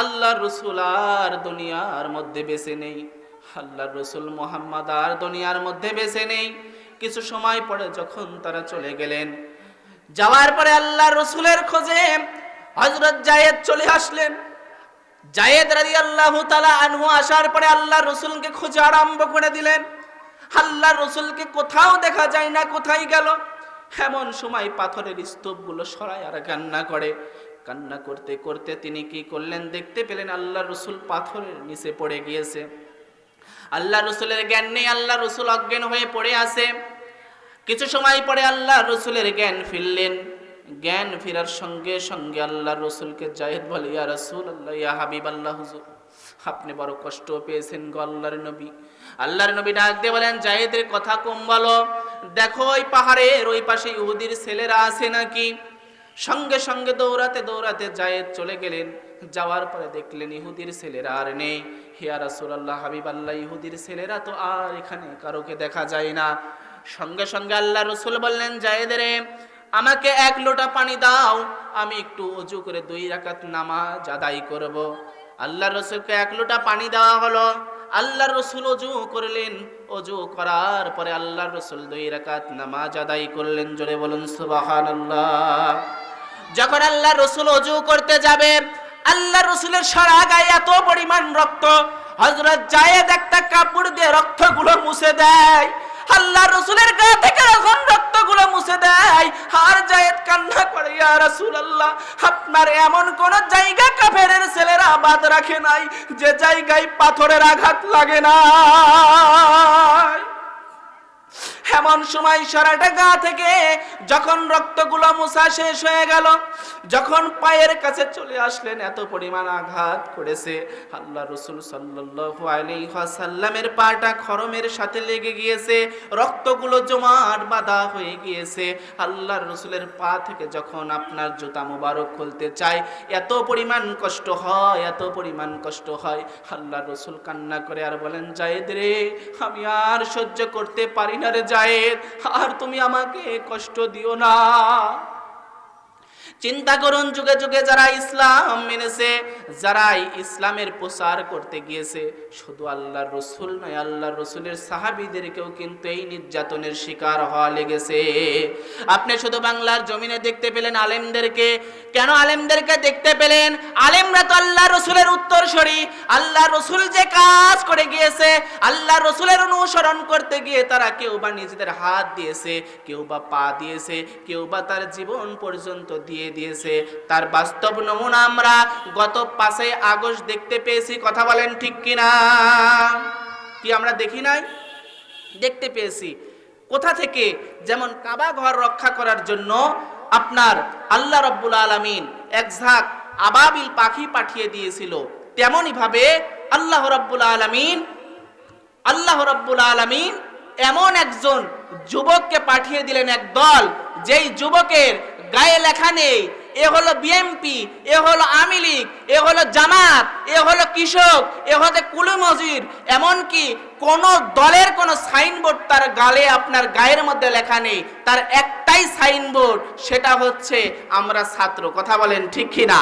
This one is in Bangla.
আল্লাহর রাসূল আর দুনিয়ার মধ্যে বেঁচে নেই, আল্লাহর রাসূল মুহাম্মদ আর দুনিয়ার মধ্যে বেঁচে নেই। কিছু সময় পরে যখন তারা চলে গেলেন, যাওয়ার পরে আল্লাহর রাসূলের খোঁজে হযরত যায়েদ চলে আসলেন। যায়েদ রাদিয়াল্লাহু তাআলা আনহু আসার পরে আল্লাহর রাসূলকে খোঁজা আরম্ভ করে দিলেন। আল্লাহর রাসূলকে কোথাও দেখা যায় না, কোথায় গেল? এমন সময় পাথরের স্তূপগুলো সরায় আর কান্না করে। কান্না করতে করতে তিনি কি করলেন, দেখতে পেলেন আল্লাহর রাসূল পাথরের নিচে পড়ে গিয়েছে। আল্লাহর রাসূলের জ্ঞান নেই, আল্লাহর রাসূল অজ্ঞান হয়ে পড়ে আছে। কিছু সময় পরে আল্লাহর রাসূলের জ্ঞান ফিরলেন। জ্ঞান ফেরার সঙ্গে সঙ্গে আল্লাহর রাসূলকে যায়েদ বলে, ইয়া রাসূলুল্লাহ, ইয়া হাবিবাল্লাহ, হুজুর আপনি বড় কষ্ট পেয়েছেন গো আল্লাহর নবী। আল্লাহর নবী ডাক দিয়ে বলেন, যায়েদের কথা কম বলো, দেখো ওই পাহাড়ের ওই পাশে ইহুদির ছেলেরা আছে নাকি। সঙ্গে সঙ্গে দৌড়াতে দৌড়াতে যায়েদ চলে গেলেন। যাওয়ার পরে দেখলেন ইহুদির ছেলেরা আর নেই। ইয়া রাসূলুল্লাহ, হাবিবাল্লাহ, ইহুদির ছেলেরা তো আর এখানে কারোকে দেখা যায় না। সঙ্গে সঙ্গে আল্লাহর রাসূল বললেন, যায়েদের আমাকে এক লোটা পানি দাও, আমি একটু ওযু করে 2 রাকাত নামাজ আদায় করব। আল্লাহর রাসূলকে এক লোটা পানি দেওয়া হলো। আল্লাহর রাসূল ওযু করলেন। ওযু করার পরে আল্লাহর রাসূল 2 রাকাত নামাজ আদায় করলেন। জোরে বলুন সুবহানাল্লাহ। যখন আল্লাহর রাসূল ওযু করতে যাবে, আল্লাহর রাসূলের সারা গায়ে এত পরিমাণ রক্ত, হযরত যায়েদ একটা কাপড় দিয়ে রক্তগুলো মুছে দেয়। আল্লাহর রাসূলের গা থেকে যখন রক্তগুলো মুছে দেয়, আর যায়েদ কান্না করে, ইয়া রাসূলুল্লাহ, আপনার এমন কোন জায়গা কাফেরের ছেলেরা বাদ রাখে নাই যে জায়গায় পাথরের আঘাত লাগে না। এমন সময় সারাটা গা থেকে যখন রক্তগুলো মুছা শেষ হয়ে গেল, যখন পায়ের কাছে চলে আসলেন, এত পরিমাণ আঘাত করেছে, আল্লাহর রাসূল সাল্লাল্লাহু আলাইহি ওয়াসাল্লামের পাটা খরমের সাথে লেগে গিয়েছে, রক্তগুলো জমাট বাঁধা হয়ে গিয়েছে। আল্লাহর রাসূলের পা থেকে যখন আপনার জুতা মোবারক খুলতে চায়, এত পরিমাণ কষ্ট হয়, এত পরিমাণ কষ্ট হয়। আল্লাহর রাসূল কান্না করে আর বলেন, যায়েদ রে, আমি আর সহ্য করতে পারি না রে যায়েদ, আর তুমি আমাকে কষ্ট দিও না। চিন্তা করুন, যুগে যুগে যারা ইসলাম মেনেছে, যারা ইসলামের প্রচার করতে গিয়েছে, শুধু আল্লাহর রাসূল নয়, আল্লাহর রাসূলের সাহাবীদেরকেও কিন্তু এই নির্যাতনের শিকার হওয়া লেগেছে। আপনি শুধু বাংলার জমিনে দেখতে পেলেন আলেমদেরকে। কেন আলেমদেরকে দেখতে পেলেন? আলেমরা তো আল্লাহর রাসূলের উত্তরসূরি। আল্লাহর রাসূল যে কাজ করে গিয়েছে, আল্লাহর রাসূলের অনুসরণ করতে গিয়ে তারা কেউ বা নিজেদের হাত দিয়েছে, কেউ বা পা দিয়েছে, কেউ বা তার জীবন পর্যন্ত দিয়ে দিয়েছে। তার বাস্তব নমুনা আমরা গত 5 আগস্ট দেখতে পেয়েছি। কথা বলেন ঠিক কিনা? কি আমরা দেখি নাই? দেখতে পেয়েছি। কোথা থেকে? যেমন কাবা ঘর রক্ষা করার জন্য আপনার আল্লাহ রাব্বুল আলামিন এক ঝাঁক আবাবিল পাখি পাঠিয়ে দিয়েছিল, তেমনি ভাবে আল্লাহ রাব্বুল আলামিন এমন একজন যুবককে পাঠিয়ে দিলেন, এক দল, যেই যুবকের গায়ে লেখা নেই এ হলো বিএমপি, এ হলো আওয়ামী লীগ, এ হলো জামাত, এ হলো কৃষক, এ হলো কুলি মজুর, এমনকি কোন দলের কোন সাইনবোর্ড তার গালে আপনার গায়ের মধ্যে লেখা নেই। তার একটাই সাইনবোর্ড, সেটা হচ্ছে আমরা ছাত্র। কথা বলেন ঠিক কিনা?